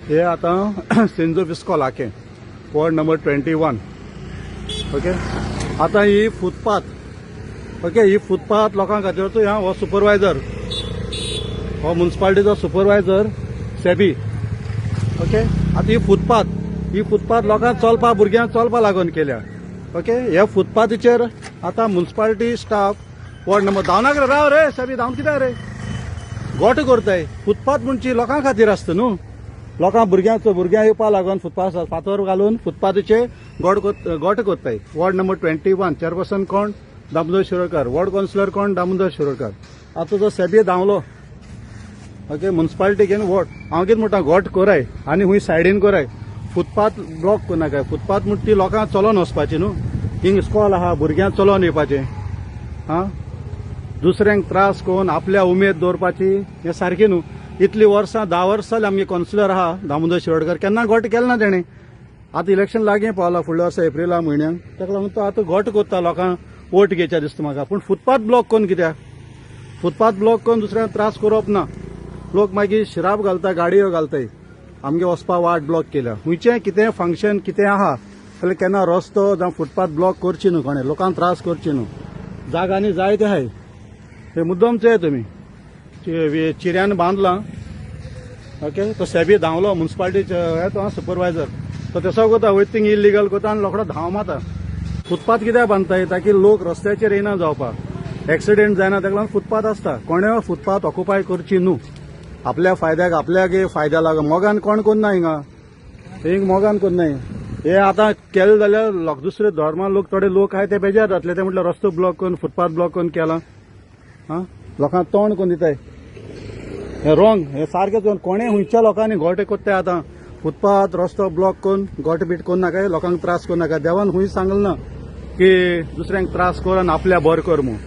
हे आता Saint Joseph लाके वॉर्ड नंबर 21. ओके, आता ही फुटपाथ ओके ही फुटपाथ लोकां खातीर हो सुपरवायझर हो म्युनिसिपालिटीचो सुपरवायझर सेबी. ओके, आता ही फुटपाथ लोकांक चलपा भुरग्यांक चलपा लागून केल्या. ओके, ह्या फुटपाथीचेर आता म्युनिसिपालिटी स्टाफ वॉर्ड नंबर धांवनाक रे राव रे सेबी धांवन कित्याक रे गोट करताय. फुटपाथ म्हणजे लोकां खातीर आसता न्हू, लोकां भुरग्यांक येवपा लागून फुटपाथ फातर घालून फुटपाथीचे गोट करताय. वॉर्ड नंबर 21 चेअरपर्सन कोण दामोदर शिरोडकर, वॉर्ड काउन्सिलर कोण दामोदर शिरोडकर. आता जो सेबी धांवलो ओके म्युनिसिपालिटी घेवन वॉर्ड हांव कितें म्हणटा गोट कोराय आनी हुंय सायडीन कोराय. फुटपाथ ब्लॉक करनाकाय. फुटपाथ म्हणटा ती लोकांक चलोन वचपाची न्हू, हिंग स्कॉल आहा भुरग्यांक चलोन येवपाचें. दुसऱ्यांक त्रास करून आपल्या उमेद दवरपाची हें सारकें न्हू. इतली वर्सां 10 वर्सां जालीं आमगे काउन्सिलर आहा दामोदर शिरोडकर, केन्ना गोट केलें ना तेणें. आतां इलेक्शन लागीं पावलां फुडल्या वर्सा एप्रिला म्हयन्याक, ताका लागून तो आतां गोट करता लोकांक वोट घेवच्या दिसता म्हाका. पूण फुटपाथ ब्लॉक करून कित्याक? फुटपाथ ब्लॉक करून दुसऱ्यांक त्रास करप ना. लोक मागीर शिराब घालता, गाडयो घालताय, आमगे वचपा वाट ब्लॉक केल्या. खुंयचें कितें फंक्शन कितें आहा जाल्यार केन्ना रस्तो जावं फुटपाथ ब्लॉक करची न्हू, कोणें लोकांक त्रास करची न्हू. जागांनी जायते आहाय हे मुद्दमचे तुमी चिऱ्यान बांदलां. ओके, तो सेबी धांवलो म्युनिसिपालिटीचो सुपरवायझर, तो तेसो कोता वयता थिंग इलिगल कोता आनी रोखडो धांव मारता. फुटपाथ कित्याक बांदताय? ताकी लोक रस्त्याचेर येना जावपाक, एक्सिडेंट जायना, ताका लागून फुटपाथ आसता. कोणें फुटपाथ ऑक्युपाय करची न्हू. आपल्या फायद्याक आपल्यागे फायद्या लागून मोगान कोण करना हिंग मोगान करना. हे आतां केलें जाल्यार दुसरे धर्मान लोक थोडे लोक आहाय ते बेजार जातले. ते म्हटल्यार रस्तो ब्लॉक करून फुटपाथ ब्लॉक करून केला. लोकांक तोंड करून दिताय. हे रॉंग, हे सारकें करून कोणें हुंयच्या लोकांनी गोटे कोत्ताय. आतां फुटपाथ रस्तो ब्लॉक करून गोट बीट करून नाका, लोकांक त्रास करून नाका. देवान हुंय सांगलें ना की दुसऱ्यांक त्रास कर आनी आपल्या बरें कर म्हूण.